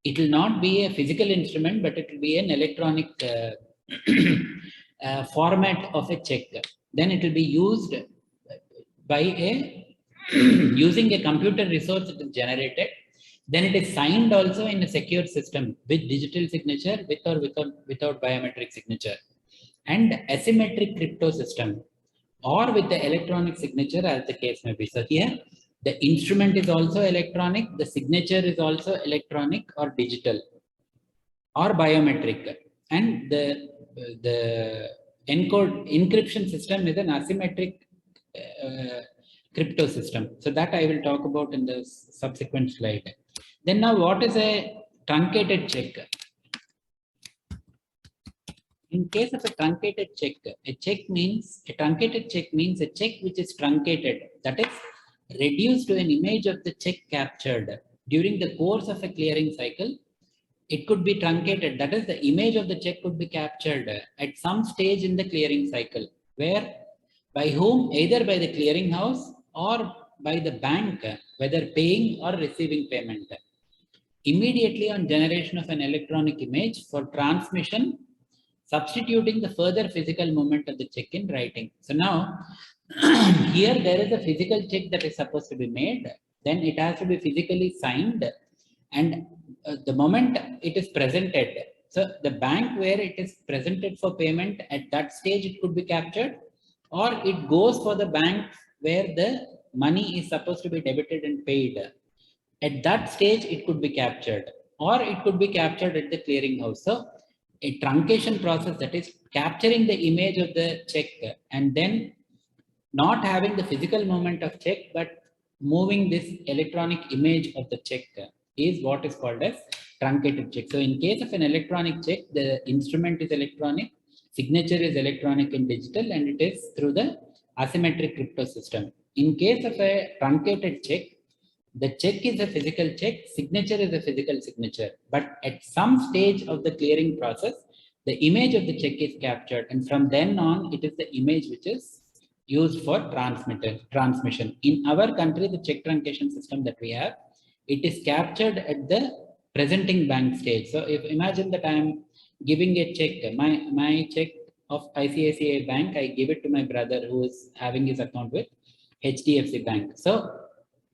it will not be a physical instrument, but it will be an electronic format of a check. Then it will be used by using a computer resource that is generated. Then it is signed also in a secure system with digital signature, with or without biometric signature, and asymmetric crypto system, or with the electronic signature as the case may be. So here the instrument is also electronic, the signature is also electronic or digital or biometric, and the encryption system is an asymmetric crypto system. So that I will talk about in the subsequent slide. Then now what is a truncated check? In case of a truncated check, a truncated check means a check which is truncated, that is reduced to an image of the check captured during the course of a clearing cycle. It could be truncated, that is the image of the check could be captured at some stage in the clearing cycle, where by whom, either by the clearing house or by the bank, whether paying or receiving payment, immediately on generation of an electronic image for transmission, substituting the further physical movement of the check in writing. So now, here there is a physical check that is supposed to be made, then it has to be physically signed, and the moment it is presented, so the bank where it is presented for payment, at that stage it could be captured, or it goes for the bank where the money is supposed to be debited and paid. At that stage, it could be captured, or it could be captured at the clearing house. So a truncation process, that is capturing the image of the check and then not having the physical movement of check, but moving this electronic image of the check is what is called as truncated check. So in case of an electronic check, the instrument is electronic, signature is electronic and digital, and it is through the asymmetric crypto system. In case of a truncated check, the check is a physical check, signature is a physical signature, but at some stage of the clearing process, the image of the check is captured, and from then on, it is the image which is used for transmission. In our country, the check truncation system that we have, it is captured at the presenting bank stage. So if imagine that I am giving a check, my check of ICICI Bank, I give it to my brother who is having his account with HDFC Bank. So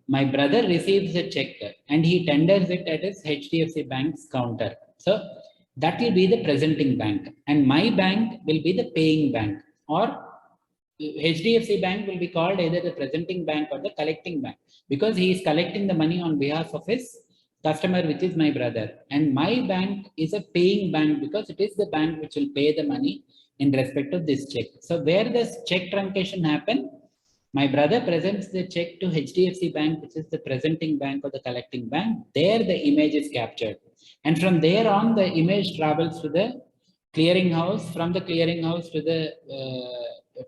my brother receives a check and he tenders it at his HDFC Bank's counter. So that will be the presenting bank, and my bank will be the paying bank, or HDFC Bank will be called either the presenting bank or the collecting bank, because he is collecting the money on behalf of his customer, which is my brother. And my bank is a paying bank because it is the bank which will pay the money in respect of this check. So where does check truncation happen? My brother presents the check to HDFC Bank, which is the presenting bank or the collecting bank. There the image is captured. And from there on, the image travels to the clearing house, from the clearing house to the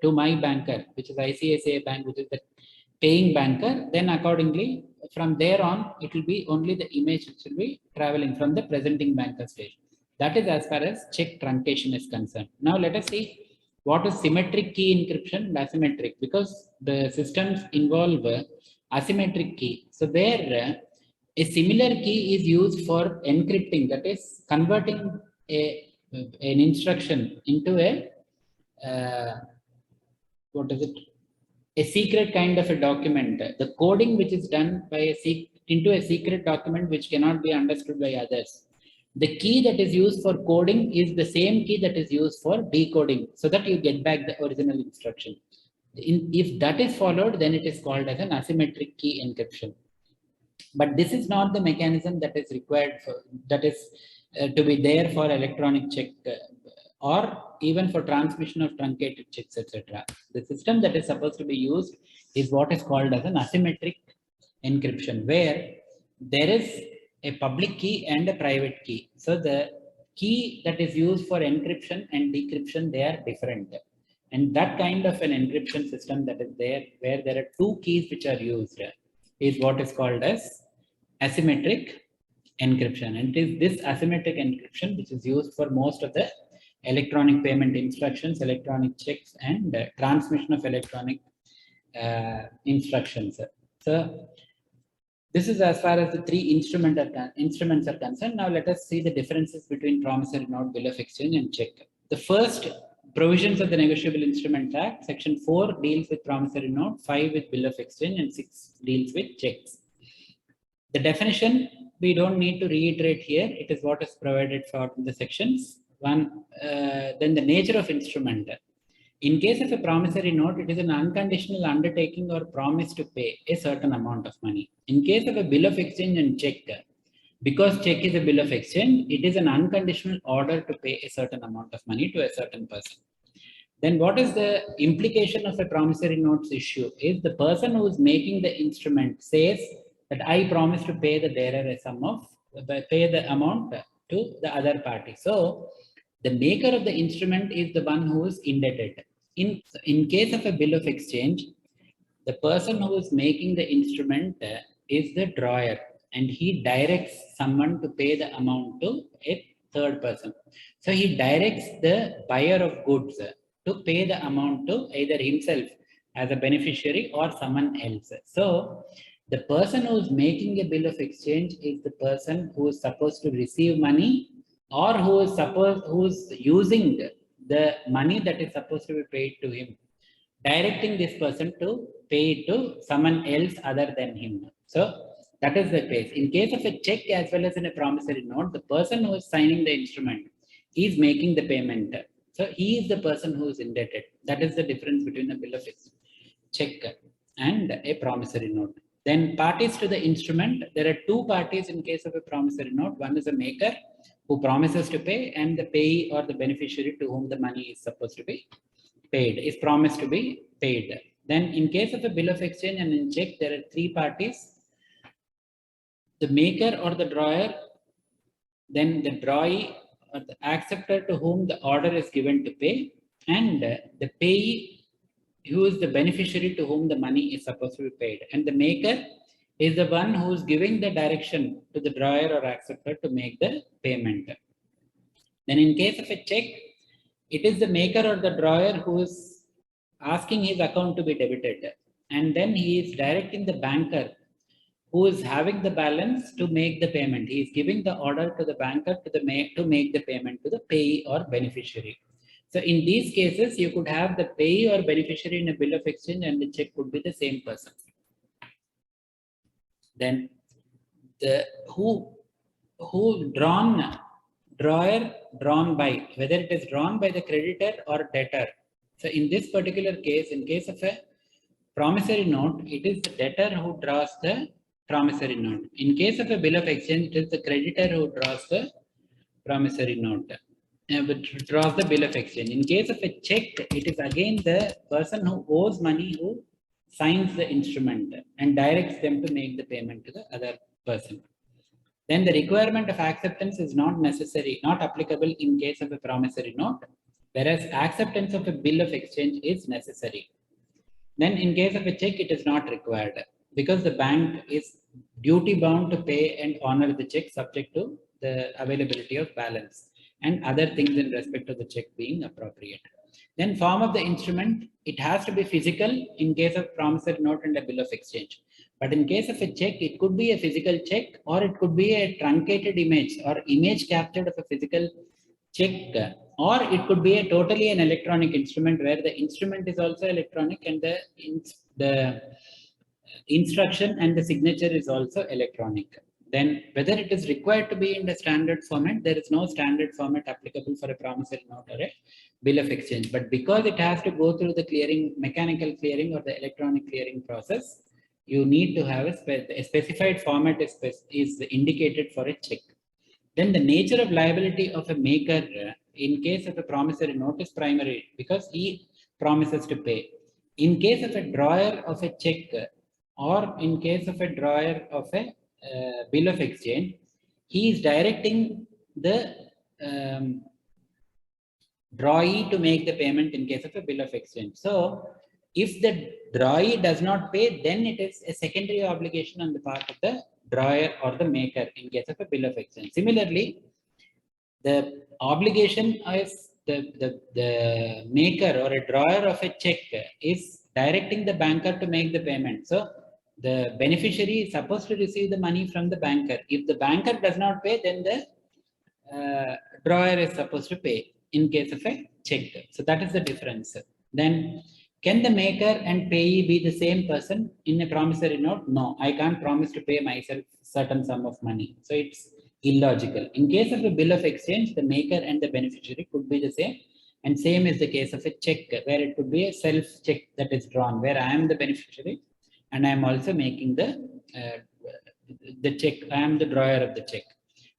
to my banker, which is ICICI Bank, which is the paying banker. Then accordingly, from there on, it will be only the image which will be traveling from the presenting banker stage. That is as far as check truncation is concerned. Now let us see what is symmetric key encryption and asymmetric, because the systems involve asymmetric key. So there a similar key is used for encrypting, that is converting an instruction into a what is it? A secret kind of a document. The coding which is done by into a secret document which cannot be understood by others. The key that is used for coding is the same key that is used for decoding, so that you get back the original instruction. If that is followed, then it is called as an asymmetric key encryption. But this is not the mechanism that is required for, that is to be there for electronic check or even for transmission of truncated checks, etc. The system that is supposed to be used is what is called as an asymmetric encryption, where there is a public key and a private key. So the key that is used for encryption and decryption, they are different. And that kind of an encryption system that is there, where there are two keys which are used, is what is called as asymmetric encryption. And it is this asymmetric encryption which is used for most of the electronic payment instructions, electronic checks, and transmission of electronic instructions. So this is as far as the three instruments are concerned. Now let us see the differences between promissory note, bill of exchange, and check. The first provisions of the Negotiable Instruments Act, Section 4 deals with promissory note, 5 with bill of exchange, and 6 deals with checks. The definition we don't need to reiterate here. It is what is provided for in the sections. Then the nature of instrument. In case of a promissory note, it is an unconditional undertaking or promise to pay a certain amount of money. In case of a bill of exchange and check, because check is a bill of exchange, it is an unconditional order to pay a certain amount of money to a certain person. Then what is the implication of a promissory notes issue? Is the person who is making the instrument says that I promise to pay the bearer a sum of, pay the amount to the other party. So the maker of the instrument is the one who is indebted. In case of a bill of exchange, the person who is making the instrument is the drawer, and he directs someone to pay the amount to a third person. So he directs the buyer of goods to pay the amount to either himself as a beneficiary or someone else. So the person who's making a bill of exchange is the person who is supposed to receive money, or who's using the money that is supposed to be paid to him, directing this person to pay it to someone else other than him. So that is the case. In case of a check as well as in a promissory note, the person who is signing the instrument is making the payment. So he is the person who is indebted. That is the difference between a bill of check and a promissory note. Then parties to the instrument, there are two parties in case of a promissory note. One is a maker who promises to pay, and the payee or the beneficiary to whom the money is supposed to be paid, is promised to be paid. Then in case of a bill of exchange and in check, there are three parties: the maker or the drawer, then the drawee or the acceptor to whom the order is given to pay, and the payee, who is the beneficiary to whom the money is supposed to be paid. And the maker is the one who is giving the direction to the drawer or acceptor to make the payment. Then in case of a check, it is the maker or the drawer who is asking his account to be debited. And then he is directing the banker who is having the balance to make the payment. He is giving the order to the banker to make the payment to the payee or beneficiary. So in these cases, you could have the payee or beneficiary in a bill of exchange, and the check could be the same person. Then the drawer drawn by, whether it is drawn by the creditor or debtor. So in this particular case, in case of a promissory note, it is the debtor who draws the promissory note. In case of a bill of exchange, it is the creditor who draws the promissory note, draws the bill of exchange. In case of a check, it is again the person who owes money who signs the instrument and directs them to make the payment to the other person. Then the requirement of acceptance is not necessary, not applicable in case of a promissory note, whereas acceptance of a bill of exchange is necessary. Then in case of a check, it is not required because the bank is duty bound to pay and honor the check subject to the availability of balance and other things in respect to the check being appropriate. Then form of the instrument, it has to be physical in case of promissory note and a bill of exchange. But in case of a check, it could be a physical check, or it could be a truncated image or image captured of a physical check, or it could be a totally an electronic instrument where the instrument is also electronic and the instruction and the signature is also electronic. Then whether it is required to be in the standard format, there is no standard format applicable for a promissory note or a bill of exchange. But because it has to go through the clearing, mechanical clearing or the electronic clearing process, you need to have a specified format is indicated for a check. Then the nature of liability of a maker in case of a promissory note is primary because he promises to pay. In case of a drawer of a check or in case of a drawer of a bill of exchange, he is directing the drawee to make the payment in case of a bill of exchange. So if the drawee does not pay, then it is a secondary obligation on the part of the drawer or the maker in case of a bill of exchange. Similarly, the obligation is the maker or a drawer of a check is directing the banker to make the payment. So the beneficiary is supposed to receive the money from the banker. If the banker does not pay, then the drawer is supposed to pay in case of a check. So that is the difference. Then can the maker and payee be the same person in a promissory note? No, I can't promise to pay myself certain sum of money. So it's illogical. In case of a bill of exchange, the maker and the beneficiary could be the same. And same is the case of a check, where it could be a self check that is drawn, where I am the beneficiary and I am also making the check. I am the drawer of the check.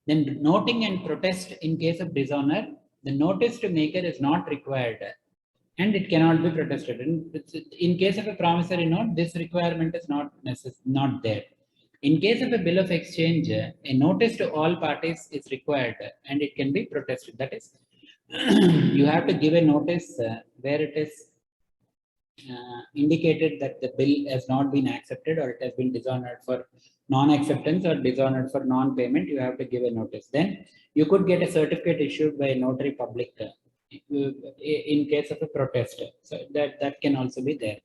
Then noting and protest in case of dishonor, the notice to maker is not required and it cannot be protested. In case of a promissory note, this requirement is not there. In case of a bill of exchange, a notice to all parties is required and it can be protested. That is, you have to give a notice where it is indicated that the bill has not been accepted or it has been dishonored for non-acceptance or dishonored for non-payment. You have to give a notice. Then you could get a certificate issued by a notary public in case of a protest. So that can also be there.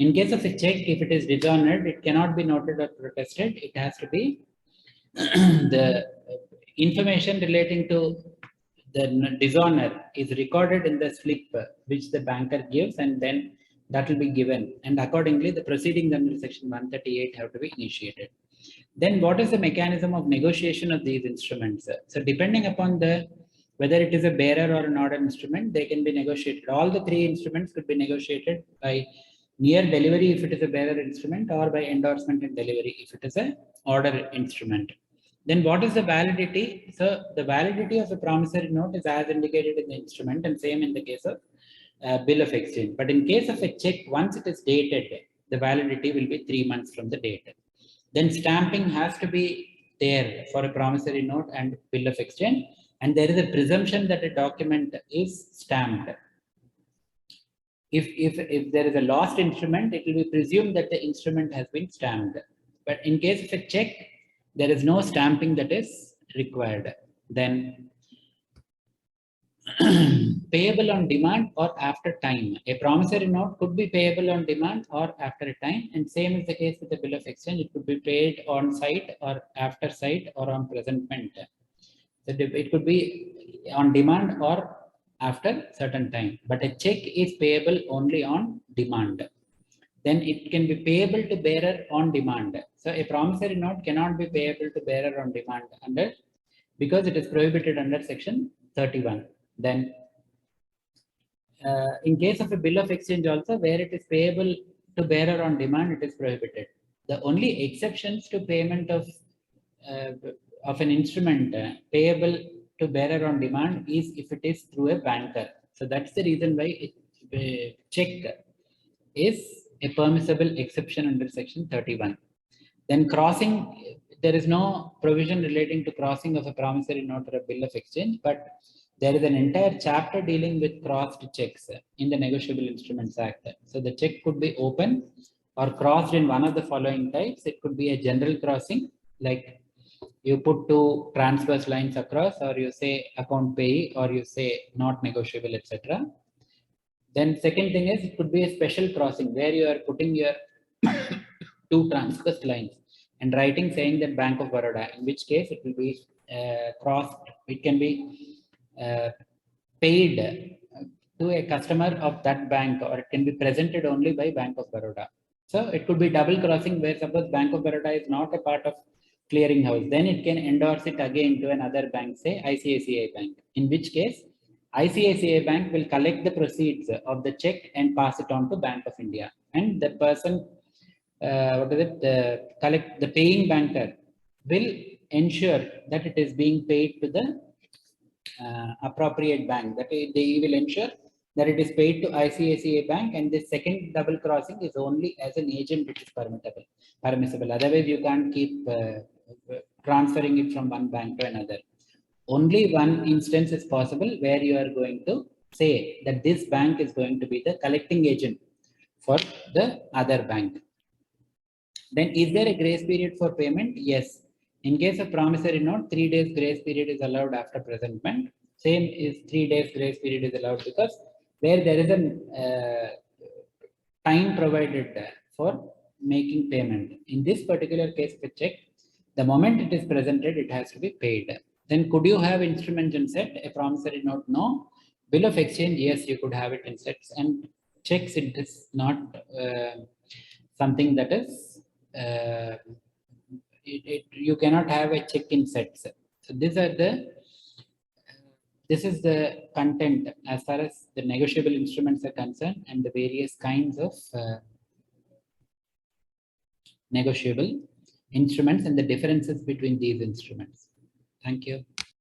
In case of a check, if it is dishonored, it cannot be noted or protested. It has to be the information relating to the dishonor is recorded in the slip which the banker gives, and then that will be given. And accordingly, the proceedings under section 138 have to be initiated. Then what is the mechanism of negotiation of these instruments? So depending upon the whether it is a bearer or an order instrument, they can be negotiated. All the three instruments could be negotiated by near delivery if it is a bearer instrument, or by endorsement and delivery if it is a order instrument. Then what is the validity? So the validity of a promissory note is as indicated in the instrument, and same in the case of bill of exchange. But in case of a check, once it is dated, the validity will be 3 months from the date. Then stamping has to be there for a promissory note and bill of exchange, and there is a presumption that a document is stamped. If there is a lost instrument, it will be presumed that the instrument has been stamped. But in case of a check, there is no stamping that is required. Then payable on demand or after time. A promissory note could be payable on demand or after a time, and same is the case with the bill of exchange. It could be paid on site or after site or on presentment. So it could be on demand or after certain time, but a check is payable only on demand. Then it can be payable to bearer on demand. So a promissory note cannot be payable to bearer on demand under, because it is prohibited under section 31. Then in case of a bill of exchange also, where it is payable to bearer on demand, it is prohibited. The only exceptions to payment of an instrument payable to bearer on demand is if it is through a banker. So that's the reason why check is a permissible exception under section 31. Then crossing, there is no provision relating to crossing of a promissory note or a bill of exchange, but there is an entire chapter dealing with crossed checks in the Negotiable Instruments Act. So the check could be open or crossed in one of the following types. It could be a general crossing, like you put two transverse lines across, or you say account payee, or you say not negotiable, etc. Then second thing is, it could be a special crossing where you are putting your two transverse lines and writing saying that Bank of Baroda, in which case it will be crossed. It can be paid to a customer of that bank, or it can be presented only by Bank of Baroda. So it could be double crossing where suppose Bank of Baroda is not a part of clearinghouse, then it can endorse it again to another bank, say ICICI Bank, in which case ICICI Bank will collect the proceeds of the check and pass it on to Bank of India, and the person the paying banker will ensure that it is being paid to the appropriate bank. That they will ensure that it is paid to ICICI Bank, and the second double crossing is only as an agent it is permissible. Otherwise, you can't keep transferring it from one bank to another. Only one instance is possible where you are going to say that this bank is going to be the collecting agent for the other bank. Then is there a grace period for payment? Yes. In case of promissory note, 3 days grace period is allowed after presentment. Same is 3 days grace period is allowed, because where there is a time provided for making payment. In this particular case of a check, the moment it is presented, it has to be paid. Then could you have instruments in set? A promissory note, no. Bill of exchange, yes, you could have it in sets. And checks, it is not something that is you cannot have a check in sets. So these are this is the content as far as the negotiable instruments are concerned, and the various kinds of negotiable instruments and the differences between these instruments. Thank you.